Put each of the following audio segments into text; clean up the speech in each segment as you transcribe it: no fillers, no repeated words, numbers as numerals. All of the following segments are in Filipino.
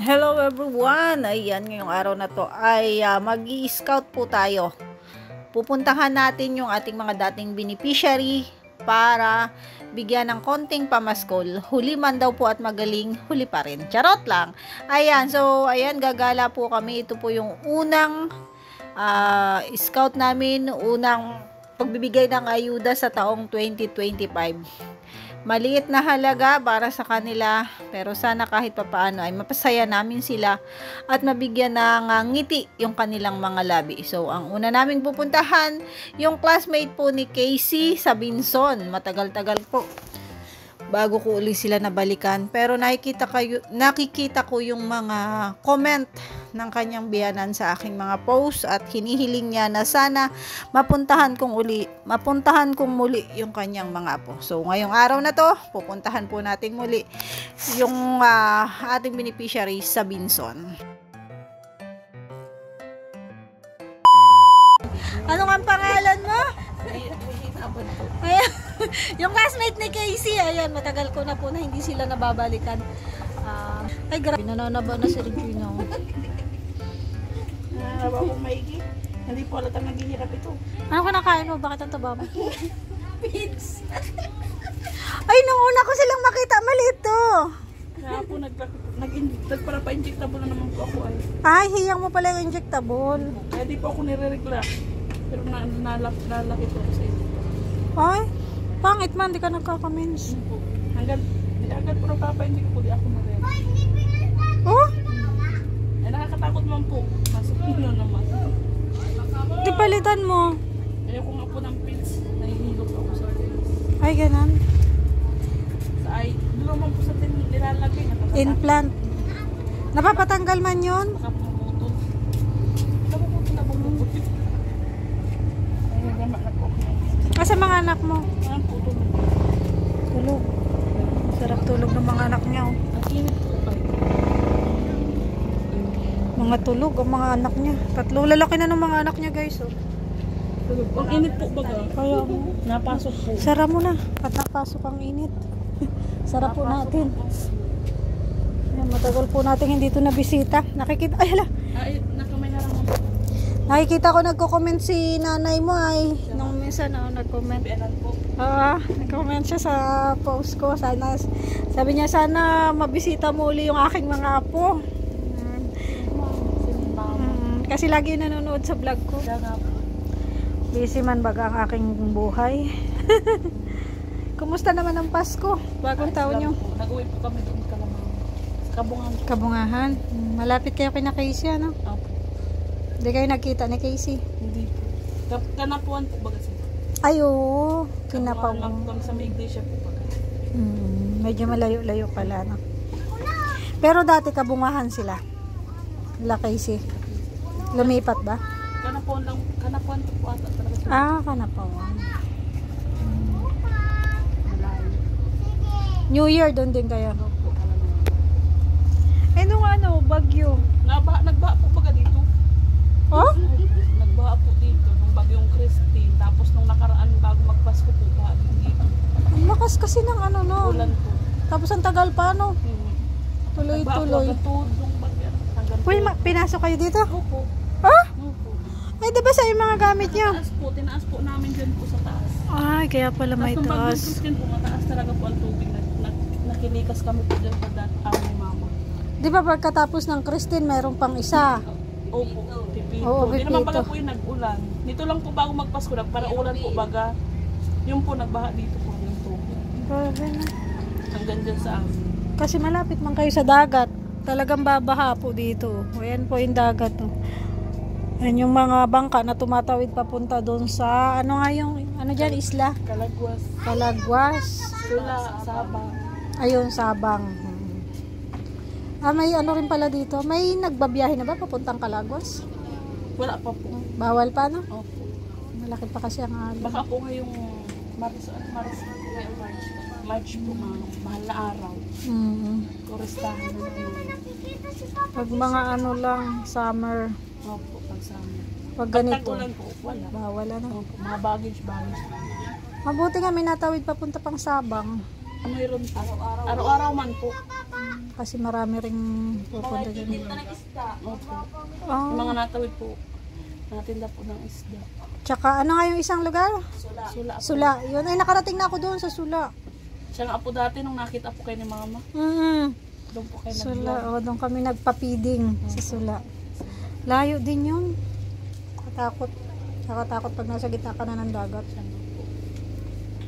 Hello everyone! Ayan, ngayong araw na to ay mag-i-scout po tayo. Pupuntahan natin yung ating mga dating beneficiary para bigyan ng konting pamaskol. Huli man daw po at magaling, huli pa rin. Charot lang! Ayan, so ayan, gagala po kami. Ito po yung unang scout namin, unang pagbibigay ng ayuda sa taong 2025. Maliit na halaga para sa kanila, pero sana kahit papaano ay mapasaya namin sila at mabigyan ng ngiti yung kanilang mga labi. So, ang una naming pupuntahan, yung classmate po ni Casey sa Binson. Matagal-tagal po bago ko uli sila nabalikan. Pero nakikita ko yung mga comment ng kanyang biyanan sa aking mga post at hinihiling niya na sana mapuntahan kong muli yung kanyang mga apo. So ngayong araw na to, pupuntahan po natin muli yung ating beneficiary sa Binson. Ano nga ang pangalan mo? Ayan, yung classmate ni Casey, ayan, matagal ko na po na hindi sila nababalikan. Ay, grabe, nananaba na si Regina. Narawa kong maigi. Hindi po alatang naghihirap ito. Ano kinakain mo? Bakit ang taba mo? Pigs! Ay, nung una ko silang makita, maliit to. Kaya po nagpara-pa-injectable na naman po ako ay. Ay, hiyang mo pala yung injectable. Kaya di po ako nire-regla. Pero nalaki po ako sa inyo. Ay, pangit man, di ka nagkakamins. Hanggang po nagpapa-inject po, di ako nire-regla. Oh? Ay, nakakatakot man po. Masok na naman. Di palitan mo. Ayoko nga po ng pills. Nahihilot ako sa pills. Ay, ganun. Ay, naman po sa nilalagay. Implant. Napapatanggal man yun? Nakapuputol. Nakapuputol na bumubutol. Ay, naman na po. Asa mga anak mo? Ang putol. Tulog. Sarap tulog ng mga anak niya. Oh. Ang init po kayo. Mga tulog ang mga anak niya. Tatlo lalaki na ng mga anak niya, guys. Oh. Ang init po baga. Kaya mo. Napasok po. Sara mo na. At napasok ang init. Sara po natin. Ayan, matagal po natin hindi ito nabisita. Nakikita. Ay, hala. Ay, nakamay harang mo. Nakikita ko nagko-comment si nanay mo ay. Nung minsan nag-comment. Bianan po. Nag-comment siya sa post ko. Sabi niya sana mabisita mo uli yung aking mga apo. Kasi lagi yung nanonood sa vlog ko. Busy man baga ang aking buhay. Kumusta naman ang Pasko? Bagong taon nyo? Nag-uwi po kami doon sa Kabungahan. Kabungahan. Malapit kayo kina Casey, ano? Opo. Hindi kayo nakita ni Casey? Hindi po. Kanapuan po baga siya. Ay, oo. Kinapawang. Kami sa may iglesia po baga. Medyo malayo-layo pala, no? Pero dati Kabungahan sila. La Casey. Lumipat ba? Kanapuan po ata talaga. Kanapawan. New Year doon din kayo. Nung bagyo. Nagbaha po baga dito. Oh? Nagbaha po dito nung bagyong Christine. Tapos nung nakaraan bago magpasko po baha dito. Ang lakas kasi ng no. Ulan po. Tapos ang tagal pa, no? Tuloy-tuloy. Uy, pinasok kayo dito? Opo. Ha? Opo. Ay, diba sa yung mga gamit niyo? Tinaas po namin dyan po sa taas. Ay, kaya pala may Tapos nung bagyong taas. Christine po, mataas talaga po ang tubig. Nakilikas kami po dyan sa aming mama. Di ba pagkatapos ng Christine, meron pang isa? Opo, Pipito. Oo, Di naman Pipito. baga po yung nag-ulan. Dito lang po bago magpasko, para ulan po baga. Yung po nagbaha dito po ng tubig. Hanggang dyan sa amin. Kasi malapit man kayo sa dagat. Talagang babaha po dito. Ayan po yung dagat. Oh. Ayan yung mga bangka na tumatawid papunta doon sa, dyan, isla? Kalagwas. Kalagwas. Sula, Sabang. Ayun, Sabang. May rin pala dito. May nagbabiyahe na ba papuntang Kalagwas? Wala pa po. Bawal pa, no? Opo. Malaki pa kasi ang Baka po ngayong March po, mahal na araw. Kuristahan na naman. Pag mga lang, summer. Opo, pag summer. Pag ganito. Pag po, wala. Bawal, ano? Opo, mga baggage. Mabuti nga may natawid papunta pang Sabang. Mayroon araw-araw man po. Kasi marami ring pupunta dyan. Opo. Oh. Yung mga natawid po, natinda po ng isda. Tsaka ano nga yung isang lugar? Sula po. Sula. Yun ay nakarating na ako doon sa Sula. Siya nga po dati nung nakita po kayo ni mama. Doon po kayo Sula. nag-vlog. O, doon kami nagpa-feeding sa Sula. Layo din yun. Katakot. Nakatakot pag nasa gitna ka na ng dagat. Siya nga po.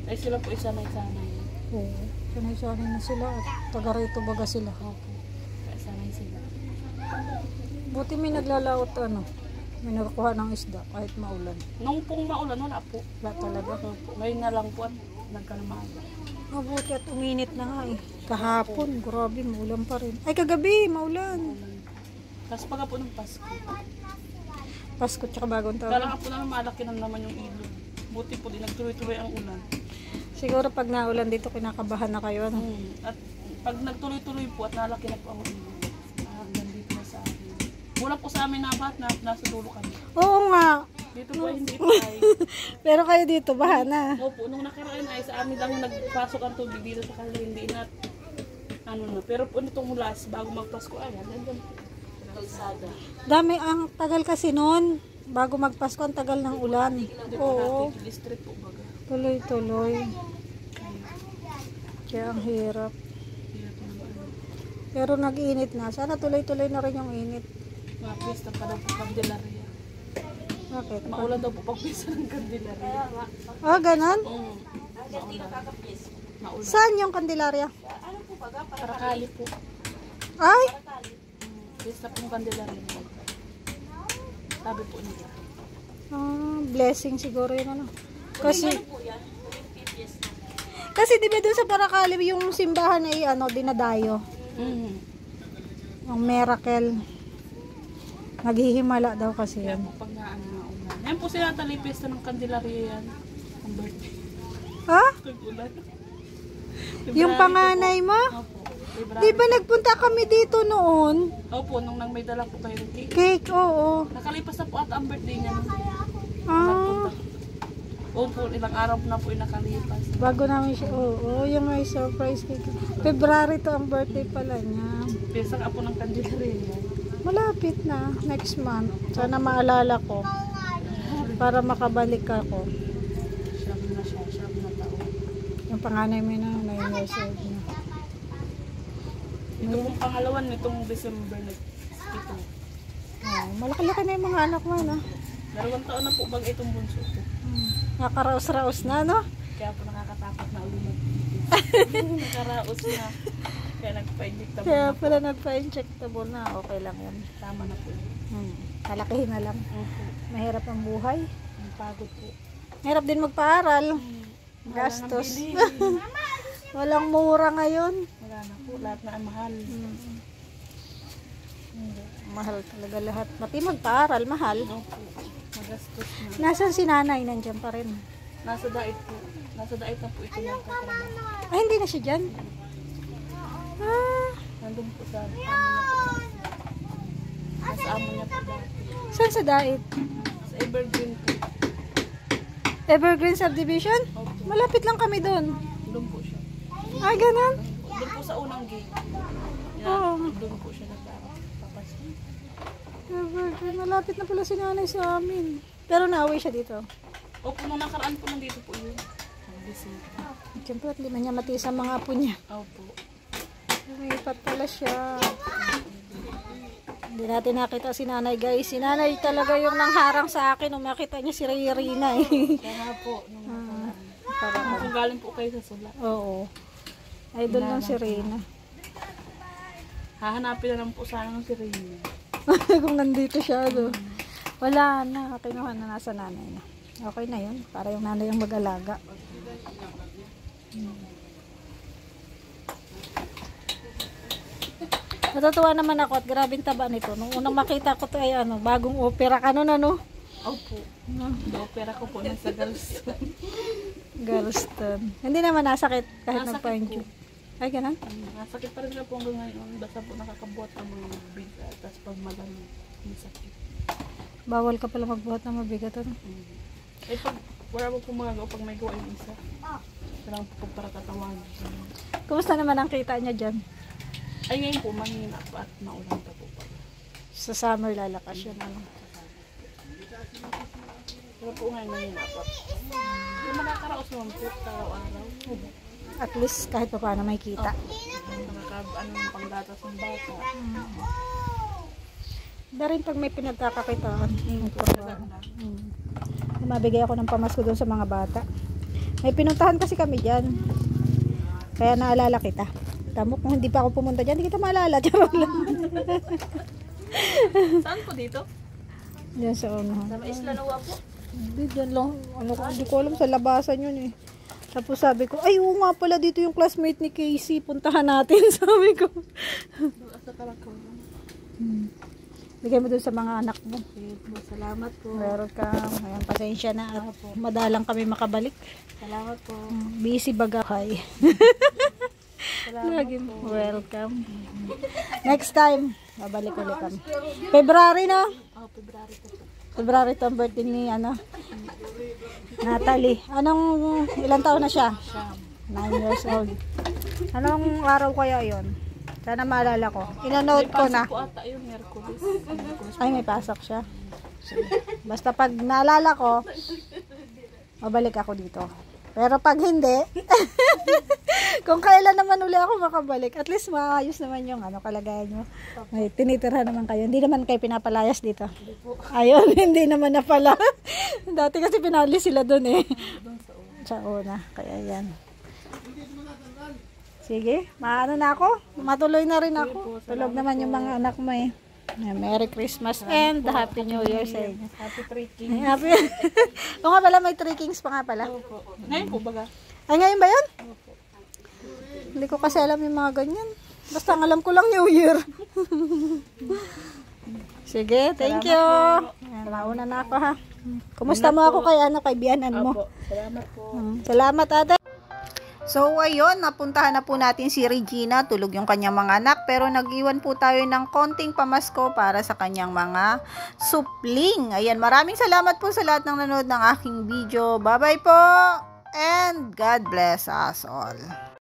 Ay sila po isanay-sanay. Oo. Sanay-sanay na sila at taga rito baga sila. Opo. Kaya sanay sila. Buti may naglalaot ano. May nakakuha ng isda kahit maulan. Nung pong maulan, wala po. Wala talaga. Opo. Ngayon na lang po at nagkalmaga. Mabuti at uminit na nga eh. Kahapon, grabe, maulan pa rin. Ay, kagabi, maulan. Tapos pagka po ng Pasko. Pasko tsaka bagong taon. Kala nga po naman malaki na naman yung ilog. Buti po din nagtuloy-tuloy ang ulan. Siguro pag naulan dito, kinakabahan na kayo. Ano? At pag nagtuloy-tuloy po at nalaki na po ang ilog. Hanggang dito na sa amin. Wala po sa amin nabat na nasa dulo kami. Oo nga. Dito po ay hindi po ay. Pero kayo dito, baha na. Opo, nung nakaraan ay sa amin lang nagpasok ang tubig dito sa kanila. Hindi na ano na. Pero po nitong mulas, bago magpasko, ayan, nandun po. Kalsada. Dami, ang tagal kasi noon. Bago magpasko, ang tagal ng ulan. Oo. District po baga. Tuloy-tuloy. Kaya ang hirap. Hirap naman. Pero nag-init na. Sana tuloy-tuloy na rin yung init. Mga pista pa daw po Candelaria. Bakit? Maulan daw po pag pista ng Candelaria. Ah, ganon? Maulan. Maulan. Saan yung Candelaria? Parakali po. Ay! Pista pong Candelaria. Sabi po nila. Blessing siguro yun ano. Kasi di ba dun sa Paracali yung simbahan ay ano, dinadayo. Yung miracle. Naghihimala daw kasi Kaya yan. po pag naano na ulan. Yan po sila talipista ng Candelaria yan. Ang birthday. Ha? Tag-ulan. Yung panganay mo? Opo. February. Di ba nagpunta kami dito noon? Opo, nung nang may dala po kayo ng cake. Cake, oo. Nakalipas na po at ang birthday niya. Ah, Opo, ilang araw na po yung nakalipas. bago namin siya, oo, yung may surprise cake. February to ang birthday pala niya. Pesa nga po ng Candelaria. Malapit na, next month. Sana maalala ko. Para makabalik ako. Siyam na siya, siyam na taon. Yung panganay mo na, 9 years old na. Ito pong pangalawan nitong December na ito. Oh, malaki-laki na yung mga anak mo, no? 2 taon na po bang itong bunso ko. Nakaraos-raos na, no? Kaya po nakakatakot na ulit. Nakaraos na. Kaya nagpa-inject Kaya pala nagpa-injectable na. Okay lang yan. Tama na po. Kalakihin na lang. Opo. Mahirap ang buhay. Ang pagod po. Mahirap din magpaaral. Gastos. Walang mura ngayon. Wala na po. Lahat na ang mahal. Mahal talaga lahat. Pati magpaaral, mahal. Opo. Magastos na. Nasaan si nanay? Nandiyan pa rin. Nasa diet po. Nasa diet na po ito nagtatrabaho. Ay, hindi na siya dyan. Ah, Nandun po sa amo niya po. Nasa amo niya po dati. saan sa diet? Sa Evergreen po. Evergreen Subdivision? Opo. Malapit lang kami doon. Doon po siya. Ay, ganun. Doon po sa unang gate. Oo. Doon po siya nagpapasok. Evergreen. Malapit na pala si nanay sa amin. Pero nauwi siya dito. Opo, nung nakaraan po nandito po yun. Bisita. Siyempre, at di man niya mati sa mga apo niya. Opo. Lumipat pala siya. Hindi natin nakita si nanay, guys. Si nanay talaga yung nangharang sa akin nung makita niya si Rina eh. Kaya nga po. Nung nakaraan. Parang, Kung galing po kayo sa Sula. oo. Idol lang si Rina. Hahanapin na lang po sana ng si Rina. Kung nandito siya, no? Wala na. Kinuha na nasa nanay na. Okay na yun. Para yung nanay yung mag-alaga. Natutuwa naman ako at grabing taba nito. Nung unang makita ko to ay ano, bagong opera ka nun, ano? Opo. Opera ko po nasa Galston. Galston. Hindi naman nasakit kahit Nasakit nagpa-injure. Ay, ganun? Nasakit pa rin na po hanggang ngayon. Basta po nakakabuhat ang mga bigat. Tapos pag malamig, masakit. Bawal ka pala magbuhat ng mabigat, ano? Eh pag wala mo po magagawa pag may gawa yung isa. Kailangan po para tatawagin. Kumusta naman ang kita niya dyan? Ay, ngayon po, mahina pa at maulan pa po. Sa summer lalakas yun. Ano. Pero po ngayon, mahina pa. Pero makakaraos naman po, araw-araw. At least kahit pa paano may kita. Ano yung panggatas ng bata. Darin pag may pinagkakakitaan. Mabigay ako ng pamasko doon sa mga bata. May pinuntahan kasi kami dyan. Kaya naalala kita. Tamo, kung hindi pa ako pumunta dyan, hindi kita maalala. Charot lang. Saan po dito? Diyan sa unahan. Sa Isla Nuwa po? Hindi, dyan lang. Ano, hindi ko alam, sa labasan yun eh. Tapos sabi ko, ay oo nga pala dito yung classmate ni Casey. Puntahan natin, sabi ko. Sa Kalakaw. Bigay mo dun sa mga anak mo. Salamat po. Welcome. Ayan, pasensya na. At madalang kami makabalik. Salamat po. Busy bagay. Salamat po. Welcome. Next time, babalik ulit kami. February na. Oh, February po. February to ang birthday ni Natalie. Ilang taon na siya? 9 years old. Anong araw kaya yon? Sana maalala ko. Ino-note ko na. Pasok po ata yung Merkulis. Ay, may pasok siya. Basta pag naalala ko, mabalik ako dito. Pero pag hindi, kung kailan naman uli ako makabalik, at least maayos naman yung kalagayan nyo. May tinitirhan naman kayo. Hindi naman kayo pinapalayas dito. Ayun, hindi naman na pala. Dati kasi pinalis sila dun eh. Sa una. Kaya yan. Sige, maano na ako. Matuloy na rin ako. Tulog naman yung mga anak mo eh. Merry Christmas and Happy New Year sa inyo. Happy trekking. Happy. O nga pala, may 3 kings pa nga pala. Ngayon po baga? Ay, ngayon ba yun? Hindi ko kasi alam yung mga ganyan. Basta ang alam ko lang New Year. Sige, thank you. Mauna na ako ha. Kumusta mo ako kay biyanan mo? Salamat po. Salamat ate. So ayun, napuntahan na po natin si Regina, tulog yung kanyang mga anak, pero nag-iwan po tayo ng konting pamasko para sa kanyang mga supling. Ayan, maraming salamat po sa lahat ng nanood ng aking video. Bye bye po and God bless us all.